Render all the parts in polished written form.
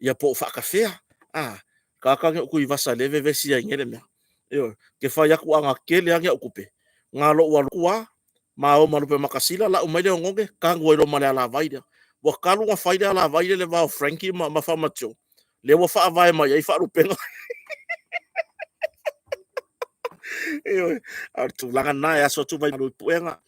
ia po whaakawhea, kakange uku I vasa lewe vesi ai ngere mea. Ke whai aku anga kele ange ukupe. Ngā lo ua lukua, ma o marupe makasila, la umaile o ngonge, kangu ilo male ala vaide. Wa kalu nga faide ala vaide le vao Frankie ma whamatio. Le wa wha vai mai, ai wha rupenga. Artu langa nai aso tu vai maru puenga.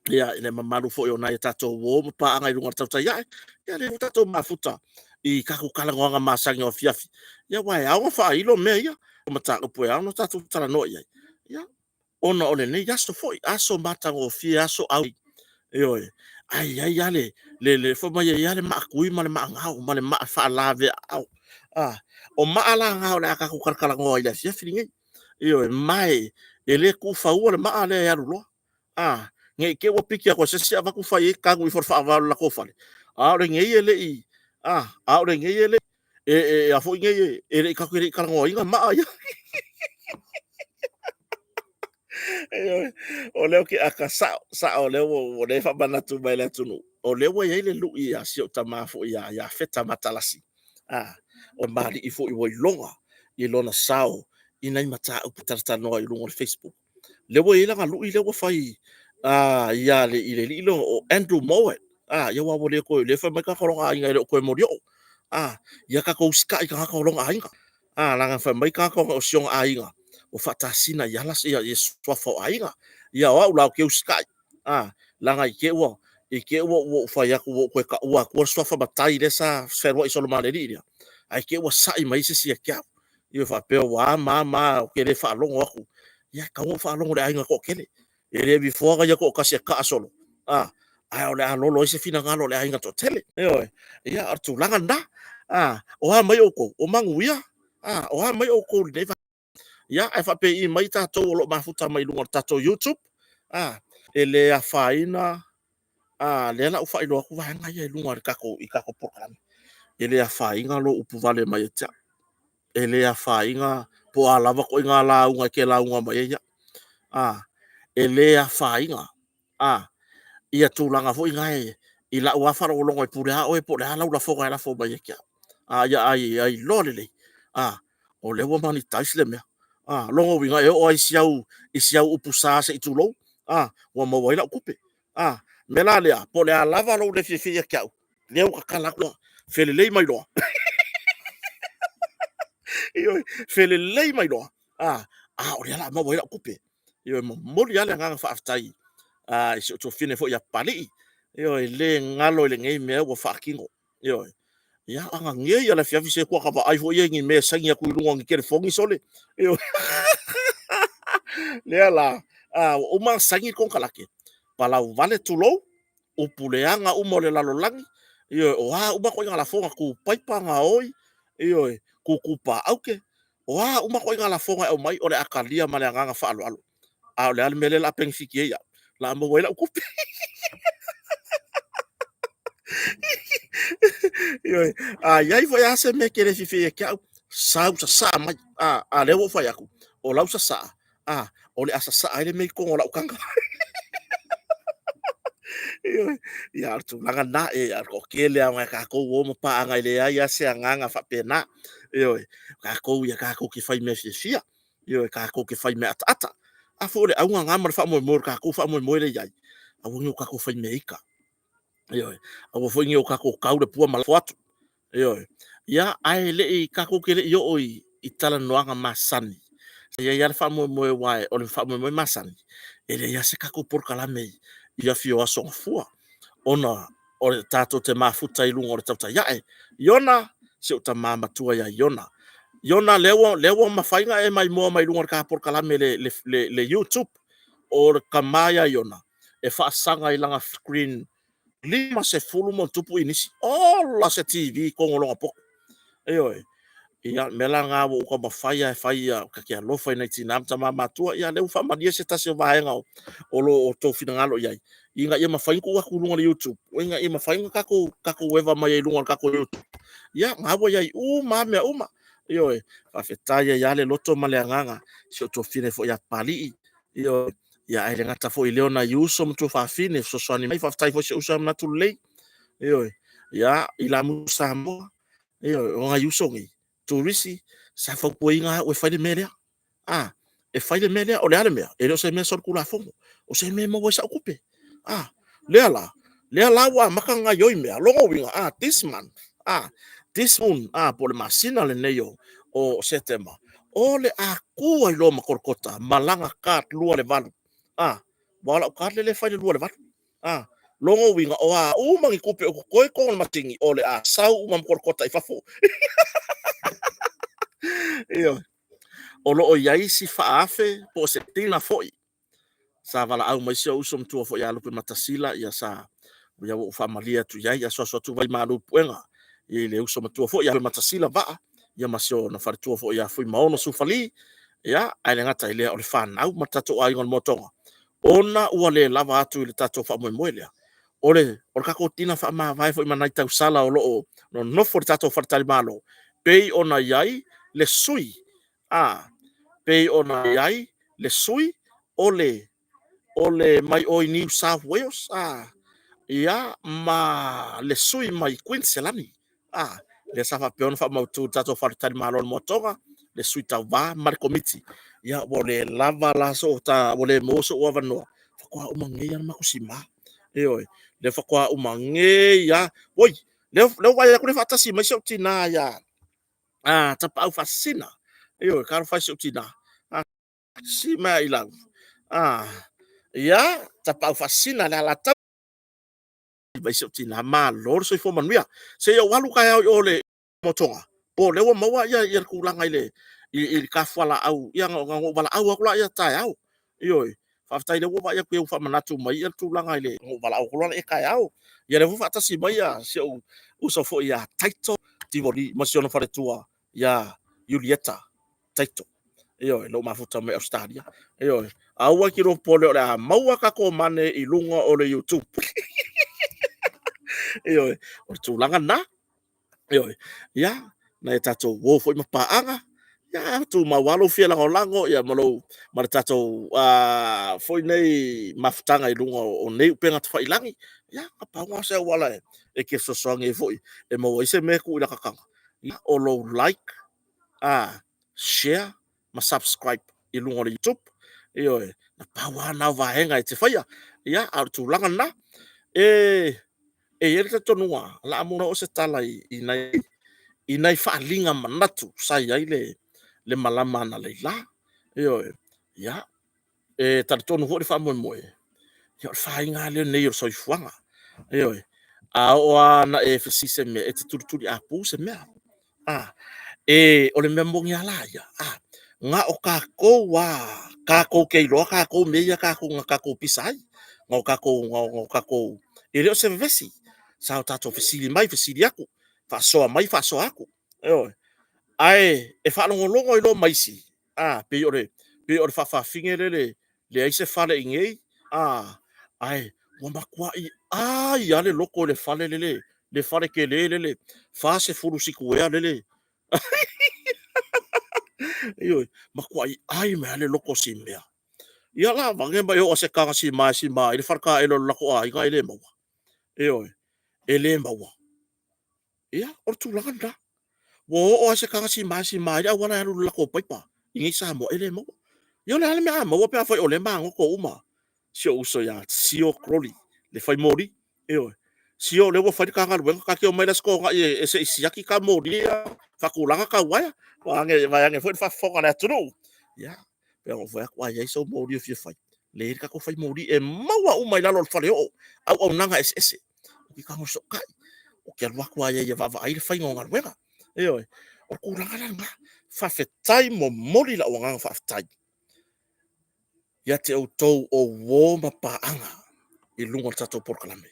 Ia, ine mamaru fo yo nai tato wo, pa anga ilunga tauta ia, ia le tato mafuta. I kaku kalangoanga masangi o fiafi. Ia wai, awa wha ilo mea ia. Mata upue ano tato tala no ia. Ia, ona ole nei aso foi, aso matango fie, aso au. Ioi, ai ale, le fo mai ale ma kui ma le ma ngau, ma le ma fa lave au. O ma ala ngau le kaku kalangoa ia fiafi ngai. Ioi, mai, ele ku fa ua le ma ale ya rulo. Ngai ke wa piki ako se sia ku fa ye kagu I for fa va la ko fa. Ore ngai ele I. Ore ngai ele a fo ngai ele kaku ele kalangoa inga ma ya. O leo ki aka sa o leo o le fa bana tu mai le tunu. O leo ye le lu I a sio tama fo ya feta matalasi. O mari I fo I wo longa I lona sao I nai mata u putarta no I lungo Facebook. Leo ye la lu I leo fai ia le I le ilo o Andrew Mowat. Ia wa wo le ko le fa mai ka kolonga inga le ko morio. Ia ka ko ska I ka kolonga inga. Langa fa mai ka ko o siong ainga. O fatasina ia las ia swafo ainga. Ia wa ula ke uskai. Langa I ke wo fa ya ko ka wa ko swafa batai desa ferwa I solo male dia. Ai ke wa sai mai se sia kia. Ia fa pe wa ma o ke le fa longo aku. Ia ka wo fa longo le ainga ko kele. Ele before ya ko kasi ka solo. Ai ole alolo se fina ngalo le ainga to tele. Ia artu langa nda. O ha mai o ko o manguia. O ha mai o ko le ia e fa pe I mai tato lo mafuta mai lunga tato YouTube ele a faina le la ufa ilo ku vanga ia lunga I kako program ele a fainga lo upu vale mai ta ele a fainga po alava ko inga la unga ke la unga mai ia ele a fainga ia tulanga fo inga I la ua fara longo I pure o po la la fo la fo mai kia ia ai lolele o le wo mani taisle me longo winga e o I siau upusa se itulo wa mo waila kupe mela lea po le lava lo le fie kia le o kala ko felele mai lo io felele mai lo o le la mo waila kupe io mo le ala nga fa aftai so to fine fo ya pali io le ngalo le ngai me wo fa kingo io ia anga ngai ala fia se ko ka ba ai fo ye ngi me sangi ku lungo ngi ke fongi sole io le la o ma sangi kon kalake pala vale tulo o puleanga o mole la lolangi io o o ma ko ngala fonga ku paipa nga oi io ku kupa auke o o ma ko ngala fonga o mai o le akalia male nga fa alo le al mele la penfiki ya la mo wela ku io ia fo ya se me kere fifi kia sa mai le wo fa yaku o la sa o le asa sa ile me ko la ukanga ia artu langa na ar ko kele anga ka ko wo mo pa anga ile ia se anga fa pena ka ko ki fai me fia ka ko ki fai me ata a fo le au nga mar fa mo ka ko fa mo le ia a wo ka ko fai me ika a wo fo ngi ka ko ka le pu ma foto ia ai le ka ko ke le I tala noanga masani ia fa mo wai o le fa mo masani ele ia se ka ko por kala me ia fio aso fua ona o le tato te mafuta I lunga o le tauta iae iona se o ta mamatua ia iona lewa mawhainga e mai mua mai lunga o ka por kala me le YouTube o le kamaya iona e whaasanga I langa screen 50 mo tupu inisi la se TV kongolonga poko ia mela nga wo ka mawhaia e whaia ka kia lofa I nei tina amta mamatua ia leu whamadia se tasi o vahenga o lo o tō whina ngalo iai inga ia mawhainga ko aku lunga le YouTube inga ia mawhainga kako weva mai e lunga kako YouTube ia ngawa iai mea whawhetaya ia le loto male anganga si o tō whine fo ia pali ia ai le ngata fo I leo na iuso mtu whawhine so soani mai whawhetai fo se usa mnatu lei ia I la musa moa o ngai uso ngi turisi sa fa poinga o fa de media e fa de media o le ale mea e lo se me sor kula fomo o se me mo sa okupe le ala wa makanga yo mea longo winga this month this moon por masina le neyo o setema o le a kua i lo makorkota malanga kat lua le valu wala kat le fa de lua le valu longo winga o mangi kupe o koe ko matingi o le a sau makorkota i fafo iyo o lo o yai si faafe po se tina foi sa vala au mai se uso mtua foi alu pe matasila ia sa ia o familia tu yai ia so tu vai malu puenga i le uso mtua foi alu matasila va ia masio na far tu foi ia foi maono su fali ia ai le ngata ile o le fan au matato ai ngon motonga ona ua le lava atu i le tato fa mo moelia ole o ka ko tina fa ma vai foi manai tau sala o lo no for tato fartali malo pei ona yai le sui pei ona yai le sui ole mai o i New South Wales ia ma le sui mai Queensland le safa peon fa mau tu tato fartali malo motonga le sui tau va mar komiti ia ole lava la so ta ole mo so wa no fa ko o mangi ana makusima le fa ko o mangi ya oi le vai ku le fa tasi mai so tina ya ta pa fascina kar fa so tina si mai la ya ta pa fascina la ta vai so tina ma lor so fo manuia se yo walu ka ya ole motonga po le wa mawa ya ku langa ile i ka fala au ia ngo bala au ku la ya ta au fa tai le wa ya ku fa manatu mai ya tu langa ile ngo bala au ku la e ka au ia le fa tasi mai ya se u so fo ya taito ti voli mosiono fa tua ya Julieta taito lo mafuta me Australia au ki ro pole o la maua ka ko mane i lunga o le YouTube o tu langa na ya na e tato wo foi mapaanga ya tu mawalo fia lango ya malo mar tato foi nei mafutanga i lunga o nei penga tu failangi ya pa wa se wala e ke so songe foi e mo ise me ku ila kakanga ya o lo like share ma subscribe i lunga o YouTube na pa wa na va henga te faia ya ar tu langa na ele te tonua la mo o se tala i nai faalinga manatu sai ai le malama na leila ya tar tonu ho fa mo mo fa inga le nei o soifuanga a o na e fisi se me e te turturi a pu se me o le membongi ala ya nga o ka ko ke lo ka ko me ya ka ko pisai nga ko ele o se vesi sa tato fesili mai fesili aku fa so mai fa so aku ai e fa longo i lo mai si pe ore fa fingere le ai se fale ingei ai wa makua i ya le loko le fale le fale ke le fa se furu siku ya le makua i ai me le loko si mea ia la vange ba yo se kanga si mai le farka e lo lako ai ga ele mo ele mo ia o tu langa wo o se kanga si mai ya wana lu lako paipa ingi sa mo ele mo yo le me mo pe fa o le mango ko uma sio uso ya sio crowley le fai mori sio le wo fai kanga lu ka ke o mai la sko nga e se siaki ka mori fa kulanga ka wa nge foi fa foka na tru ya pe o fa kwa ya so mori fi fai le ka ko fai mori e maua uma la lo fa le au nanga ese ki ka mo so kai o ke wa kwa ya va ai fai ngonga wega o kulanga nga fa fetai mo mori la o nga fa fetai ia te outou o wō mapaanga i lunga tatou porkalame.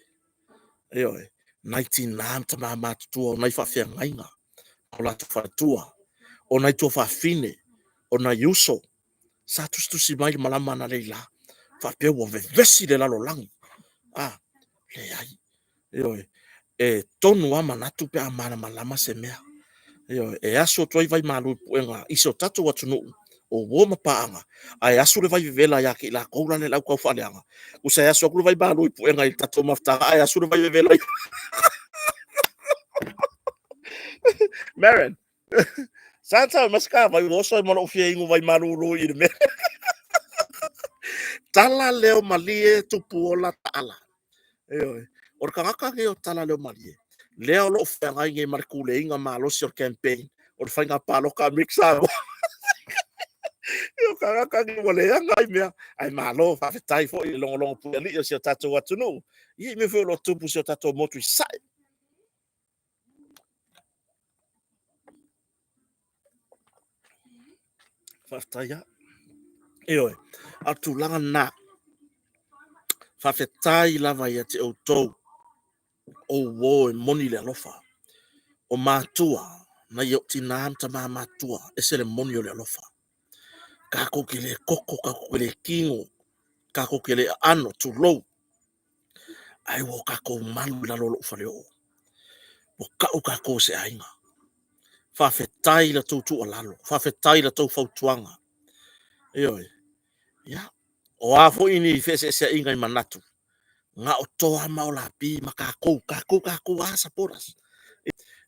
19 ta mā mātutua o nai whawhia ngainga, o latu wharatua, o nai tua whawhine, o nai uso, sa tustusi mai malama na leila, whapea ua vevesi le lalo langi. Le ai. Tonu ama natu pe amana malama se mea. Aso toi vai malu puenga, iso tatu watunu, o wō mapaanga, ai asu le vai vela ya ki la koula le lau kau whaleanga. Usa asu aku le vai malu puenga i tatu mafutanga, ai asu le vai vela Marin. Santa maska vai woso mo lo fie ingo vai maruru i me. Tala leo malie tupu o la taala. Eo. O kangaka nge o tala leo malie. Leo lo fenga nge markule inga malo sur campaign. O fainga palo ka mixa. Eo kangaka nge wale anga i mea. Ai malo fa fetai fo i longo longo pueli o si o tato watu no. I me fo lo tupu si o tato motu i sai. Fa fetai ya. Eo. Atu langa na. Fa fetai lava ia te o tou. O wo e moni le alofa. O matua. Na yo tina anta ma matua. Ese le moni o le alofa. Kako ke le koko, kako ke le kingo. Kako ke le ano tu low. Ai wo kako malu la lolo fa le o. Wo kako se ainga. Fa fetai la tau tu alalo. Fa fetai la tau fautuanga. Eoi. Ya. O afo ini fese se inga i manatu. Nga o toa maula pi kako asa poras.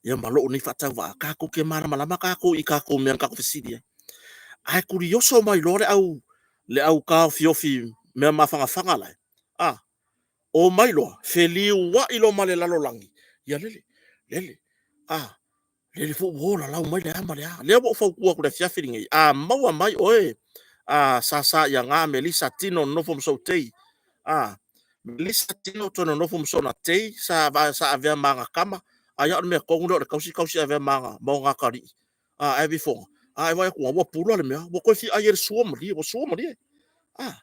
Ya malo ni fata wa kako ke mara malama kako I kako me kako fesidi. Ai kurioso mai lore au le au ka fiofi me mafanga fanga lai. Ah, o mai lo feliu wa ilo male lalo langi. Ya lele. Ah, lele fo wola lau mai le ama le a. Le bo fo ku ku le fiafi ngi. Ah, maua mai oe. Ah, sasa ya nga Melissa Tino no fo so tei. Ah, Melissa Tino to no fo so na tei sa ave manga kama. Aya me ko ndo le kausi ave manga mo nga kari. Ah, ai before. Ah, vai ku wa pulo le me. Wo ko fi ayer suo mali. Ah,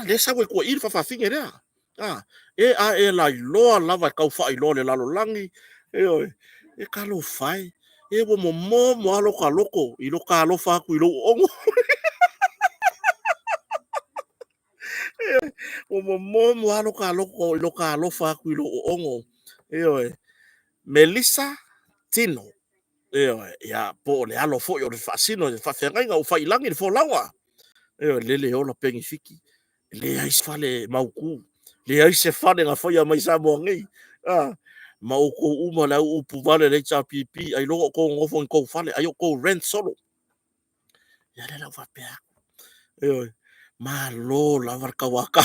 le sa we ko ir fa finge rea. Ah, e la loa lava kau fa I lo le lalo langi. E oi. E ka lo fai. E wo mo alo ka loko. I lo ka lo fa ku I lo ongo. Wo mo alo ka loko. I lo ka lo fa ku I lo ongo. E oi. Melissa Tino. E oi. Ya po le alo fo yo le fasino. Fa fenga o fa ilangi le fo lawa. E oi. Lele o la pengi fiki. Le ai fale mauku. Le ai se fale nga foi mai sa mo ngi. Ah, mau ko uma la upu vale le cha pipi ai lo ko ngofo ko fale ai ko rent solo. Ya le la va pe. Oi. Malo la varka waka.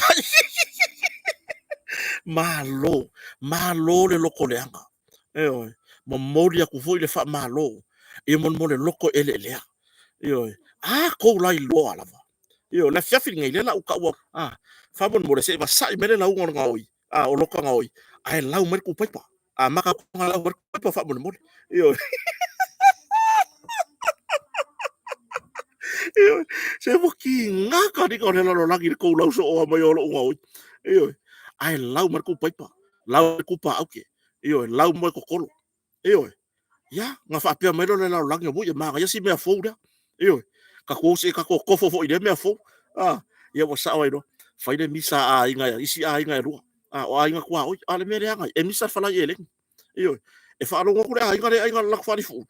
Malo le loko le anga. Oi. Mo mori ku foi le fa malo. E mon mo le loko ele le. Oi. Ah, ko lai lo ala. Io na fiafi ngai le la uka wa. Ah, fa bon mo le se va sai mele la unga ngoi. Ah, o loka ngoi. Ai lau mer ku paipa. Ah, maka ku ngala wer ku paipa fa bon mo. Io. Io. Se mo ki ngaka di ko le lo lagi ko lau so o mai o lo ngoi. Io. Ai lau mer ku paipa. Lau ku pa auke. Io, lau mo ko kolo. Io. Ya, nga fa pe mai lo le lau lagi mo ya ma ya si me fo da. Io. Ka ko se ka ko fo fo ide me fo. Ah, ia wa sa wai no. Fai de misa a inga ya isi a inga ru. Ah, o inga kwa oi, ale me anga. E misa fala ele. Io. E fa lo ngore a inga la fa di fu.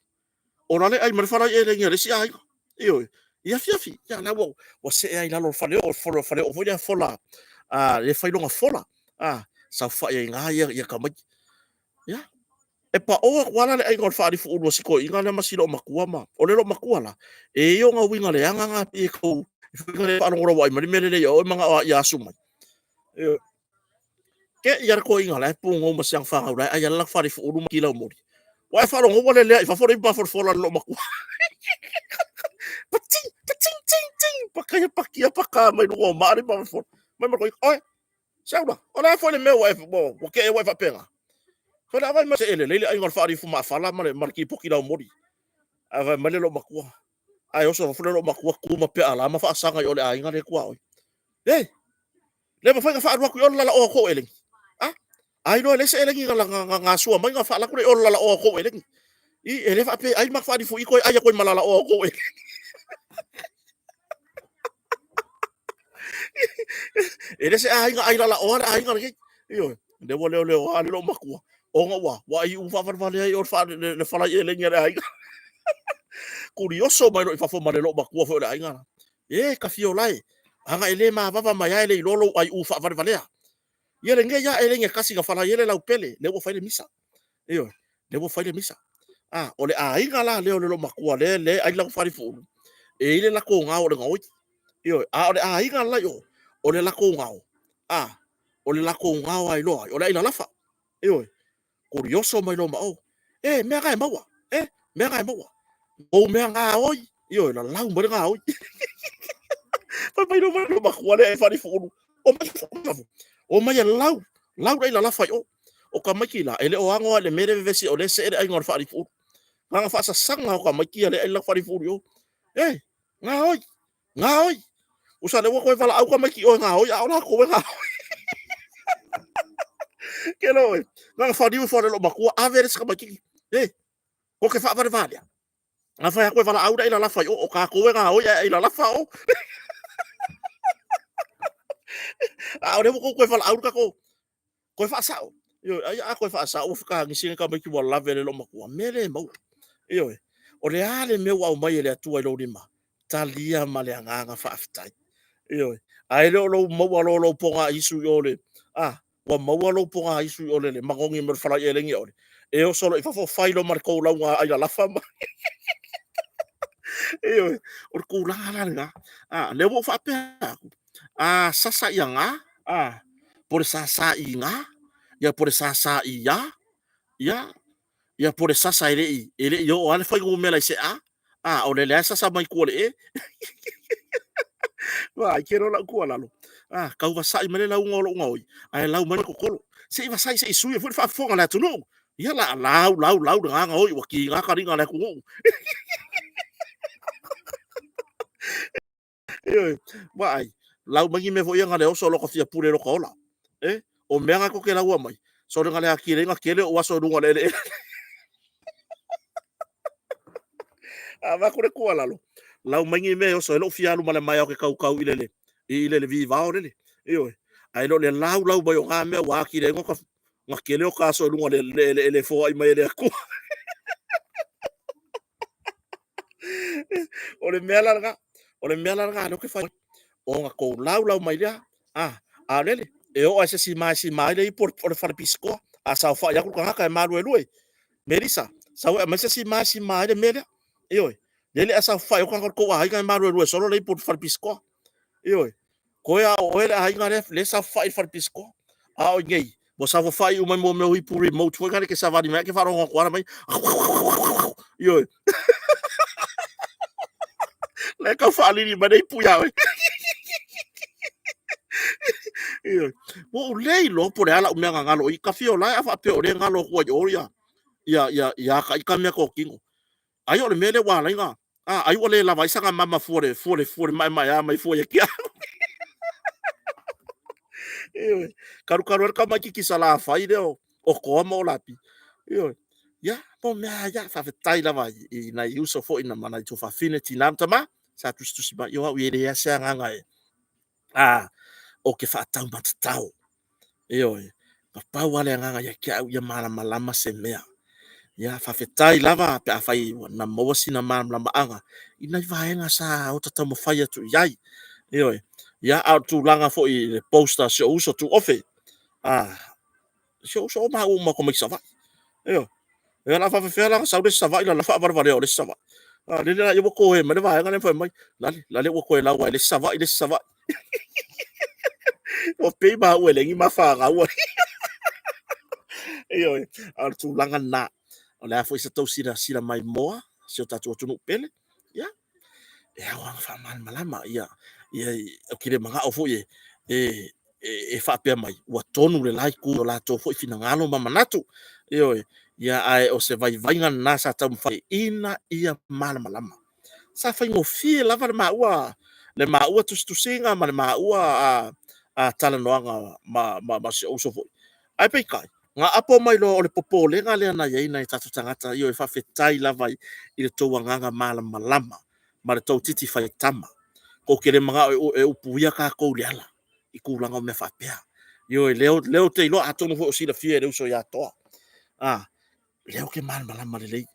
Ora le ai mar fala ele ngi si a inga. Io. Ia fiafi. Ya na wo se ai la lo fa le o fa le o ya fola. Ah, le fai lo nga fola. Ah, sa fa ia inga ya ka mai. Ya. E pa o wala le ai ngor fa di fu lo siko inga le masilo makua ma. O le lo makua la. E yo nga winga le anga nga e ko le pa ngoro wai mari mele le yo manga ya suma. Ke yar ko inga le pu ngo mas yang fa ura ai la fa di fu ru kila mo. Wai fa lo ngo le fa fo ba for fo la lo makua. Pating pating ting ting pakia paka mai no mari ba fo. Mai mo ko oi. Sa ba. Ona fo le me wai bo. O ke wai fa penga. Fa la vai ma se ele le ai ngor fa di fu ma fa la mare marki poki la mo. Ava male lo makua. Ai oso fa lo makua ku ma pe ala ma fa sanga yo le ai ngale kwa oi. Eh, le ma fa nga fa ru ku yo la o ko ele. Ah, ai no le se ele nga nga sua mai nga fa la ku le o la o ko ele. I ele fa pe ai ma fa di fu i ko ai ko malala o ko ele. Ele se ai nga ai la o ai nga ke. Yo, de wo le ale lo makua. O nga wa ai u fa fa le o fa le fa la ele nga ai. Curioso mai lo fa fo mare lo makua fo le ai nga. Ka fio lai. Anga ele ma va mai ele lolo ai u fa valea. Ia le nge ya ele nge kasi nga fala ele lau pele le wo fa le misa. Iyo. le ua fai le misa o le aiga la lea o le lo makua le ai lau falifulu e ile lako ngao o le ngoi io o le aiga lai o le lako ngao o le lako ngao ai loa o le ina lafa io kurioso mai lo mao mea kai maua mea kai maua o mea ngā oi io la lau mo le ngā oi pa mai lo makua le ai falifulu o mai lau dai la lafa o ka maki la ele o ango le mere vesi o le se ele ai ngor falifulu nga fa sa sanga o ka maki le ai la falifulu yo ngā oi usa le ko fala au ka maki o ngā oi a la ko nga ke lo nga fa diu fo le lo makua a veres ka maki ko ke fa vale vale nga fa ko fala au dai la lafa o ka ko nga oi ai la lafa o a le ko fala au ka ko fa sa yo ai a ko fa sa o ka ngi ka maki wala vele lo makua mele mau yo o le ale me wa mai le tua lo lima talia male nga fa aftai yo ai lo mau lo ponga isu yo le wa mau lo ponga isu yo le magongi mer fala ye lengi ole e o solo i fa fo failo mar ko la ai la fama yo o ko la nga le wo fa pe sasa yanga por sasa inga ya por sasa iya ya por sasa ele yo ale fa go mela se o le sasa mai ko le wa kero la ko la lo kau va sai mele la ngolo ngoi ai lau mele ko kolo se va sai se sui fu fa fonga la tu no ya la lau nga ngoi wa ki nga ka ringa la ko wa ai lau mangi me vo nga le o solo ko fia pure lo ko la o menga ko ke la wa mai so nga le akire nga kele o so dunga le va ko le ko la lo lau mangi me o so lo fia lu male mai o ke kau ile le viva o le ai lo le lau mai o nga me wa kire nga kele o ka so dunga le fo ai mai le ko o le mea larga no ke fai o nga ko lau mai lea a lele e o ase si mai le por far pisco a sa fa ya ku ka e malu e lui merisa sa o mas si mai le mele lele asa fa o ka ko ai ka malu e lui solo le por far pisco ko ya o ele ai nga le sa fa far pisco o ngei mo sa fa o mai mo me hui puri mo tu ka ke sa va di me ke fa ro ko mai le ka fa ali ni ba dei pu ya mo lei lo por ala me ngalo i ka fio la fa pe o le ngalo ko yo ya ka me ko kingo ai o le mele wa la nga ai o le la vai sanga mama fore mai fore kia karu ka mai ki sala fai de o ko mo la pi ya po me ya fa tai la vai i na uso fo ina mana to fa fine ti nam tama sa tu si ba yo wa ye ya sa nga o ke fa tau matatau ka pau ale nganga ya kia ya malama se mea ya fa fetai lava pe a fai na mosi na malama anga ina vaenga sa o tata mo fai atu yai ya au tu langa fo i le poster so uso tu ofe so ma o ma como sava ya la fa fe la sa de sava ila la fa bar vale o le sava le la yo ko e ma le vaenga le fa mai la le ko e la wa le sava o pe ba o le ngi ma fa ga o al tu langa na o le foi se tau sira mai moa se o tatu tunu pele ya wa fa man malama o kire manga o foi fa pe mai wa tonu le lai ku la to foi fina ngalo ma manatu ai o se vai ngan na sa tam fai ina ia malama sa fai ngo fi lava le ma tu singa ma le ma a tala noanga ma se o so foi ai pe kai nga apo mai lo o le popole nga le na ye na tatu tangata e fa fetai lava i le tauanga malama ma le tau titi fai tama ko kere manga e upuia ka ko le ala i kulanga o me fa pea leo te lo atono fo si la fie le uso ya to leo ke malama le lei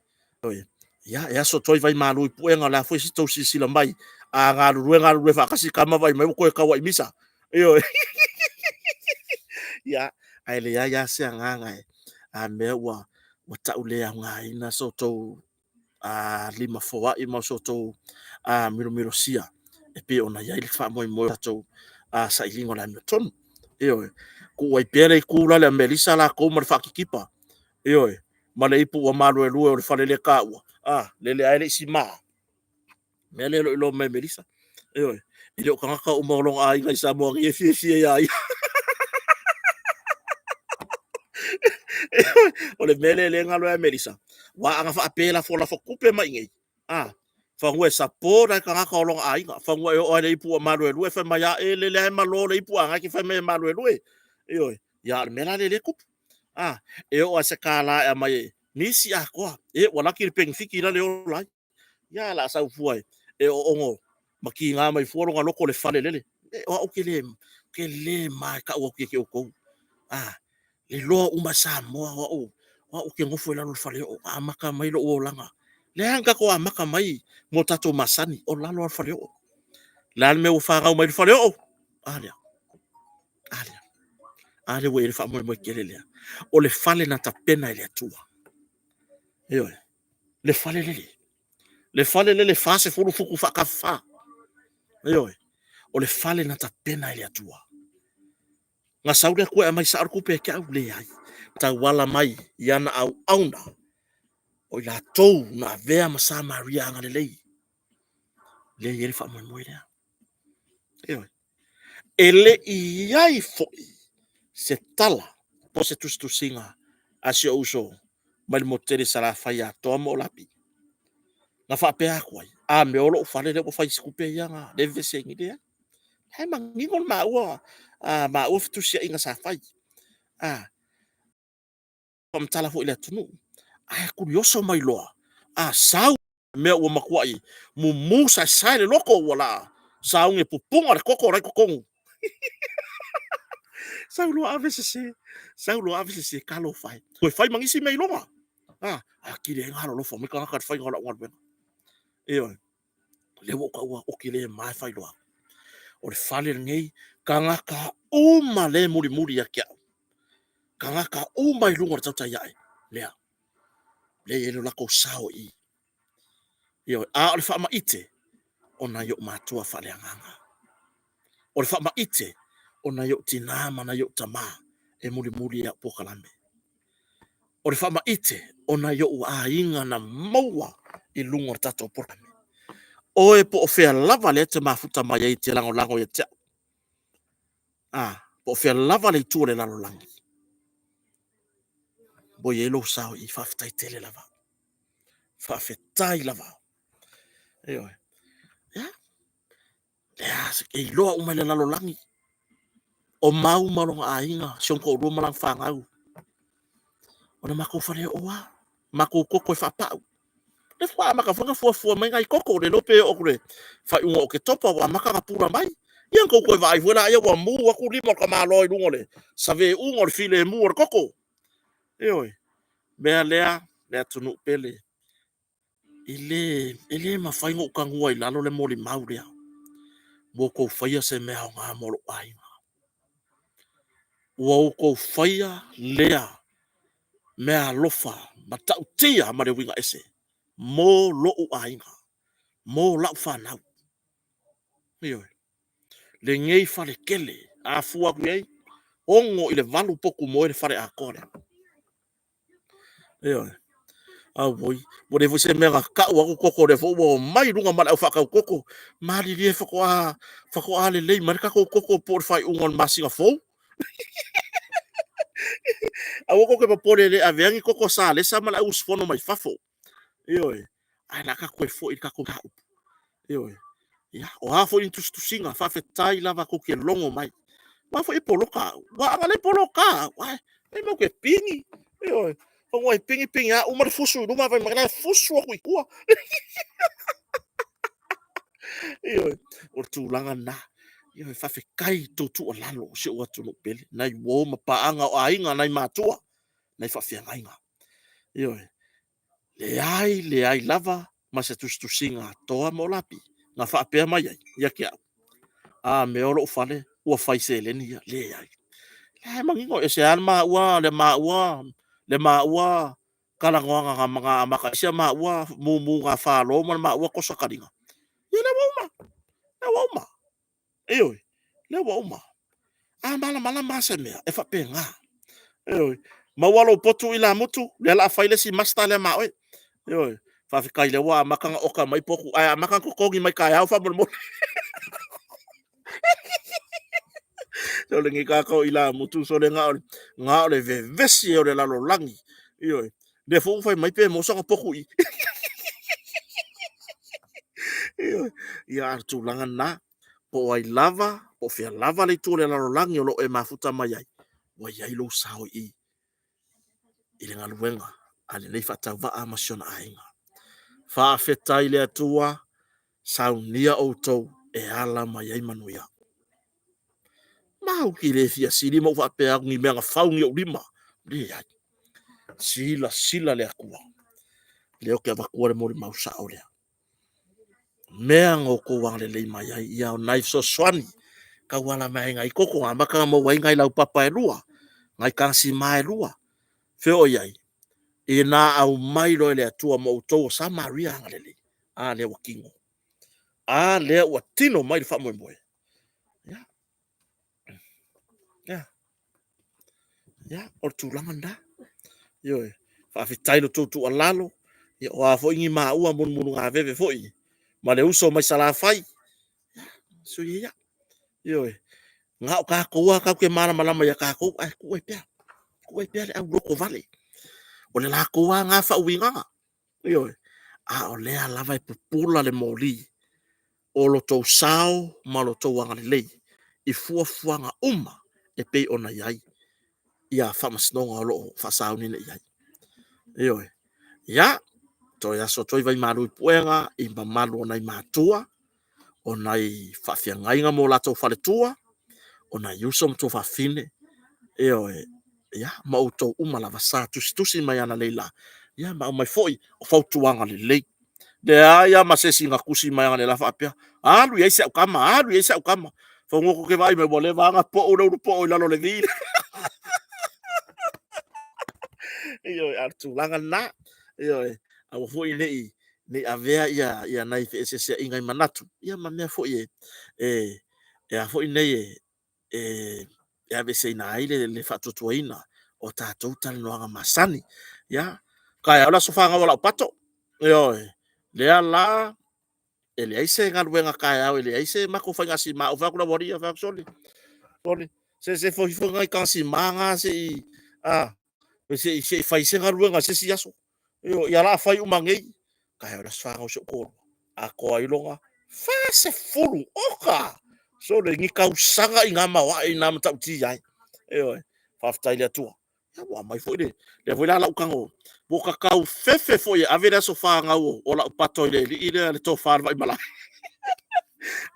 ya so toi vai malu i puenga la fo si tau si la mai nga lu fa kasi kama vai mai ko ka wa misa ya ai le ya se nganga a me wa ua ta'u lea augaina so tou lima foa'i ma so tou milomilosia e pe ona iai le fa'amoemoe tatou sa'iliga o le amina tonu ioe ku'uai pea le ikula le amelisa lakou ma le fa'akikipa ioe ma le ipu ua maluelue o le falele kā'ua le leae le isi mā mea le lo'ilo mai melisa ioe i le o kagaka o maologa aiga i sa moagia fiafia ia ia o le mele le ngalo ya melisa wa anga fa apela fo la fo kupe mai ngai fa ngwe sa po na ka ka olong ai fa ngwe o le ipu malu lu fa ma ya e le malo le ipu anga ki fa me malu lu e ya mela le kup e o se kala e mai nisi a ko e wala ki peng fiki la le o lai ya la sa fuai e o ongo maki nga mai fo nga loko le fale lele o ke le mai ka o ke o ko le loa uma sa moa o ke ngofo la lo fale o amaka mai lo o langa le hanga ko amaka mai mo tato masani o lalo al fale o la me o fa mai fale o ale ale ale we le fa mo kelele o le fale na tapena ile atua yo le fale le fa se fulu fuku fa ka fa yo o le fale na tapena ile atua nga saude ko mai sa ku pe ka le ai ta wala mai yana au auna o la tou na vea masa maria nga le yele fa mo mo ile ele iai foi se tala po se tu singa asio uso mal motere sala faya to mo lapi na fa pe akwai me olo fale le po fa iskupe yanga le vesengi de hai mangingol ma o tu sia inga sa fai pam tala fo ile tunu kurioso mai loa sau me o makuai mu musa sai le loko wala sau nge pupunga le koko rai kokongu sau lo ave se kalo fai ko fai mangisi mai longa ki le ngalo lo fo me ka fai ngalo ngalo ben le wo ka o ki le mai fai loa o le fale ngei kanga ka uma le muri muri ya kia kanga ka uma i lunga tau tai ai lea le yelo la ko sao i o le fa ma ite ona yo matua fale nganga o le fa ma ite ona yo tina mana yo tama e muri muri ya pokalame o le fa ma ite ona yo a inga na maua i lunga tato pokalame o e po o fea lava le te mafuta mai ai te lango lango ya te po o fea lava le tu le lalo langi bo yelo sao i faftai tele lava fafetai lava ya se e loa uma le lalo langi o mau malonga ainga sion ko ro malang fangau ona mako fare oa mako koko fa pau le fa maka fanga fua mai ngai koko le lope o kure fa ungo o ke topa wa maka ka pura mai yang ko vai vola ia wa mu wa ku limo ka malo i lungole save ungo le file mu o koko mea lea tunu pele ile ma fai ngo kangua i lalo le moli mauria mo ko faia se mea nga molo ai wa ko faia lea mea lofa ma tautia ma le winga ese mo lo ainga mo la fanau le ngei fale kele a fua kuei ongo ile valu poku mo le fare a kore voi mo le vose mega ka wa ko koko le fo mai lunga mala o fa ka koko mali le fa ko ale le marka ko koko por fai ungon masinga fo a wo ko ke por le aviangi koko sa le sa mala us fono mai fafo ana ka ko fo i ka ko ha o ha fo intu singa fa fe tai lava ko ke longo mai wa fo i poloka wa ale poloka wa e mo ke pingi o ngoi pingi pingi a umar fusu numa vai magana fusu ko ikua o tūlanga na fa fe kai to tu lalo se o tu no pele nai wo ma paanga o ainga nai matua nai fa fe ainga le ai lava ma se tu singa toa mo lapi na fa pe mai ia kia me oro fale o fai se le ni le ai mangingo e se alma wa le ma wa kalangoanga nga mga makaisia maua mumu nga whālo mana maua kosakaringa. Ia le wauma. Eoi, le wauma. Mala masa mea, e whapenga. Eoi, mawalo potu ila mutu, le la whaile si masta le maoe. Eoi, whawhikai le wa makanga oka mai poku, ai makanga kokongi mai kai au whamon mo. So le ngi kako ila mutu so le ngā ole vesi e o le lalo langi. Eoi, le fu fai mai pe mo sanga poku i. Eoi, ia artu langa na. Po ai lava, po fia lava le tu le lalo langi o lo e mafuta mai ai. Wa iai lo sao i. I le ngaluenga, ale nei whatau waa masiona ainga. Whaafetai le atua, saunia o tau e ala mai ai manuia. Mau ki le fia siri mau whapea ngi mea whaungi o lima. Le ai. Sila le akua. Leo ke avakua le mori mau sao lea. Mea ngoko wang le lei mai ai, ia o naif so swani. Ka wala mai ngai koko ngā maka mau wai ngai lau papa e lua. Ngai kansi mai lua. Feo iai. E nā au mai roi le atua mo tau sa maria ngalele. A le wakingo. A le wa tino mai le whamoe moe. Ya. Ya. Ya. O tūlanga nda. Yo. Whawhitai lo tūtu alalo. Ya o a fo ingi maa ua munu ngā veve fo i. Ma le uso mai sala fai. So ya. Yo. Ngā o kākoua kau ke mana malama ya kākou. Ai kuai pia. Kuai pia le au loko vale. O le la koua ngā whauinga. Yo. A o lea lava e pupula le moli. O lo tau sao ma lo tau wanga lei. I fuafuanga e pei ona iai. Ia whamasnonga o lo whasau nina iai. Eoi. Ia. Toi aso toi vai maru i puenga. I mamalu o nai mātua. O nai whawhiangainga mo la tau whaletua. O nai usom tau whawhine. Eoi. Ia. Ma o tau lava sa tusi mai ana leila. Ia ma o mai foi. O whautuanga le lei. Le aia masesi nga kusi mai ana la whapea. Alu ia isa ukama. Whangoko ke vai me mo le vanga po o po o lalo le vile. Iyo artu langa na. Iyo au foi nei avea ia nai fe ese ingai manatu. Ia mamea foi a foi nei e ave sei na ile le fatutuina o tatou tal noanga masani. Ya. Kaya ola sofanga wala pato. Iyo le ala ele aise ngaluenga kaya au ele aise mako fanga si ma o fa kula boria fa soli. Soli. Se foi ngai kansi manga se se fai se ngaluenga se si aso. Yo ya la fai umangei. Kaya ora sfanga o se ko. A ko ai longa. Fa se fulu oka. So le ngi kausanga inga mawa ina mta uti ai. Yo fa ftai le tua. Ya wa mai foi le foi la ukango. Bo kakau fefe foi a vera so fa nga o la pato le to fa vai mala.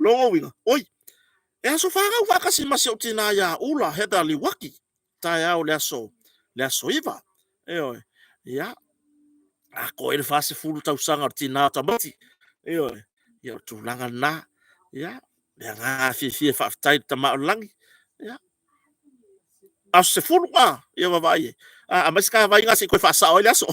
Longo winga. Oi. E aso fa nga wa kasi masi utina ya ula heda li waki. Tai au le aso iva. Yo ya. A ko ele fase fulu tau sanga tina tamati. Yo ya tu langa na. Ya. Ya nga fi fa ftai tama langi. Ya. Aso se fulu ya va vai. Mas ka vai nga se ko fa sa olha só.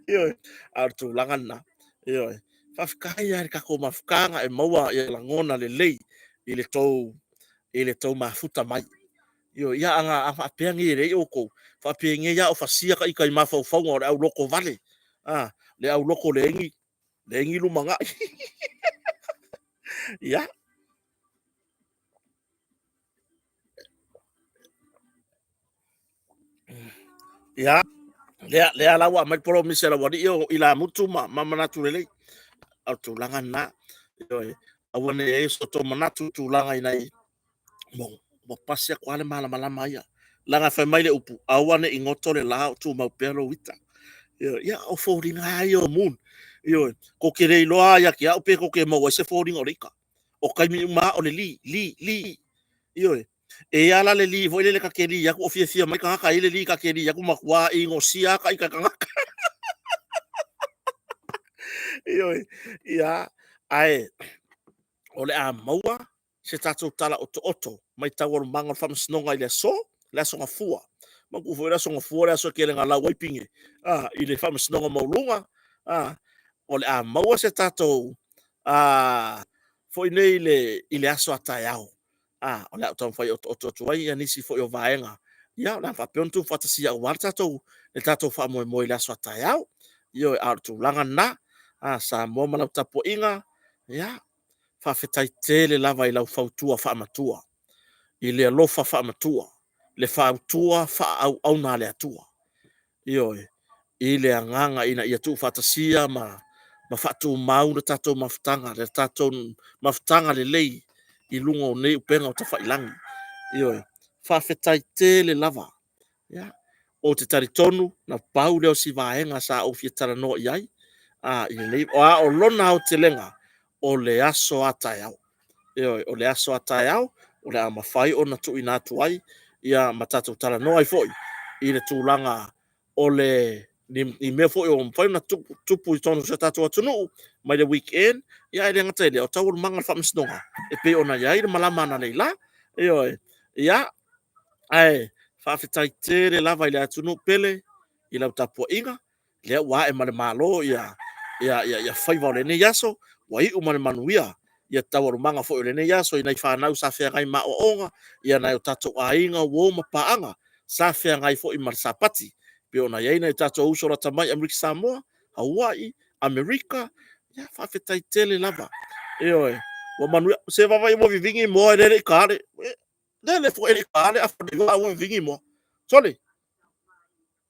Yo, artu langan na. Yo, fafkai ya ka ko mafkanga e maua ya langona le lei ile tou mafuta mai. Yo, ya anga apengi re oko. Fa pengi ya o fasia ka ikai mafau fau ngore au loko vale. Le au loko lengi lumanga. Ya. Ya. Le ala wa mai polo misela wadi yo ila mutu mama naturele. Artu langan na. Yo, awane e so to manatu tu langa inai. Mo pasia kwa le malama ia. Langa fa mai le upu. Awane ingoto le la tu mau pelo wita. Ya o folding ai o moon. Yo ko ke rei loa ya ki au pe ko ke mo se folding o rika. O kai mi ma o le li. Yo e ala le li vo le ka ke li ya ko fia mai ka ile li ka ke li ya ko makwa ingo sia ka ika ka. Yo ya ai o le a maua se tatou tala oto mai tau o manga fam snonga ile so la so ngafua Maku foi so ngofora so kele ngala wiping ile fa masnonga maulunga ole a maua se tatou foi nei ile aso ataiao ole au tau fai o tuai anisi foi o vaenga ia na fa peontu fatasia o tatou le tatou fa mo ile aso ataiao io a tu langa na sa mo mana tapo inga ia fa fetai tele lava i lau fautua fa matua ile alofa fa matua le fautua fa au na le atua io ile anganga ina ia tu fatasia ma fatu mau na tatou maftanga le lei i lunga o nei upenga o tawhailangi io fa fetai tele lava ia o te taritonu na pau leo si vaenga sa o fietara no iai i nei o lona o te lenga o le aso ataiao o le aso ataiao o le amawhai o na tu ina tuai ia matatu tala no ai foi i le tūlanga o le ni mea foi o mwhai na tupu i tonu sa tatu atunu mai le weekend ia i le ngata ile o tau o manga whamisnonga e pe ona iai le malama na leila ia ai whawhitai tere lava i le atunu pele i lau tapua inga le wa e male malo ia whaiva le ne yaso wa i umane manuia ia tau manga fo le ne yaso i nei whanau sa whea ngai ma o onga ia nei o tatou a inga wo ma paanga sa whea ngai fo i marsapati pe ona iai nei tatou usora tamai Amerika Samoa Hawaii Amerika ia whawhitai tele lava wa manuia se vavai mo vivingi mo e lele i kare le fo ele kale a fo de wa vingi mo sorry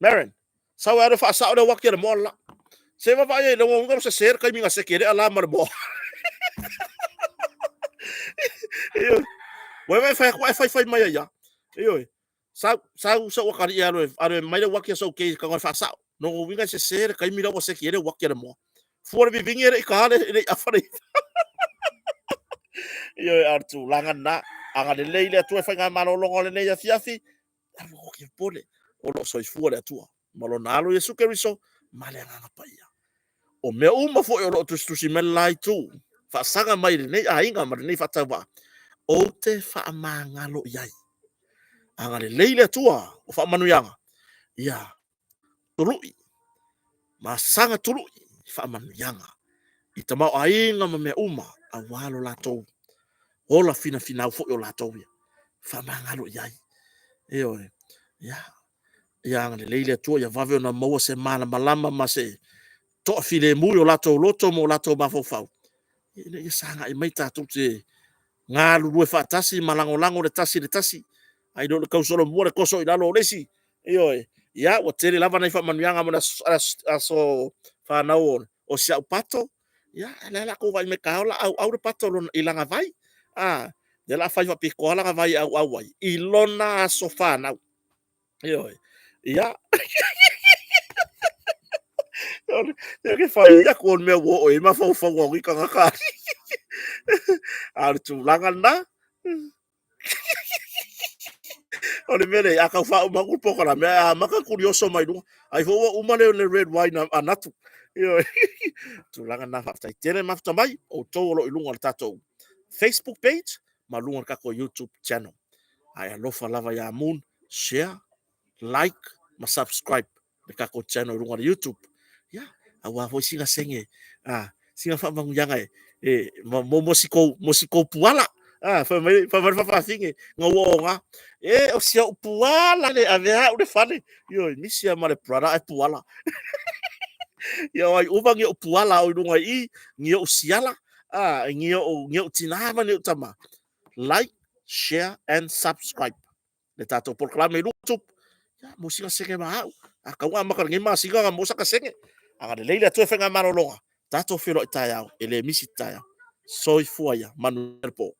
Maren sa wa fa sa o wa kere mo la se va vai le wonga se ser kai minga se kere ala mar mo wa fai mai ya sa wa kari ya aro mai le wa ke so ke ka fa sa no winga se ser kai minga se kere wa kere mo fo le vingi ele kale ele a fa artu langan na anga le leile tu fa nga malolongo le ne ya fiafi o ke pole o lo soi fu le tua malonalo yesu keriso male nga paia o me uma fo o lo tu si melai tu fa sanga mai nei ainga ma nei fa tava o te fa mangalo yai anga le leile tua o fa manu yanga ia tului ma sanga tului fa manu yanga i tama ainga ma me uma a walo la tou ola fina fo o la tou fa mangalo yai ia anga le leile tua ia vave ona maua se mana malama ma se to file mu o lato loto mo lato mafofau ile sanga i mai tatu te nga lu fa tasi malango lango le tasi ai do ka solo mo le koso i lalo lesi ia o tele lava nei fa manuanga mo aso fa na o sia pato ia la ko vai me kaola au le pato lo ilanga vai de la fa pe ko la vai au ai ilona aso fa na ia ya ke fai ya kon me wo e ma fo wo ki ka ka ar tu langan na o le mele ya ka fa ma ku poko la me ma ka curioso mai du ai fo o ma le red wine anatu tu langan na fa tai tere ma fa mai o to lo ilunga tato Facebook page ma lunga ka ko YouTube channel ai lo fa lava ya moon share like ma subscribe de ka ko channel lunga YouTube ya awa vo singa senge singa fa mangyanga mo mosiko puala fa finge ngawonga o sia puala le avea o fale yo misia male prada puala yo ai ubangi o puala o lunga i ngio siala ngio tinama ne utama like share and subscribe le tato proclame YouTube ya musika senge ma akawa makarngi ma singa mo saka senge anga le leila tu fenga marolonga tato filo itayao ele misi itayao soi fuaya manuel po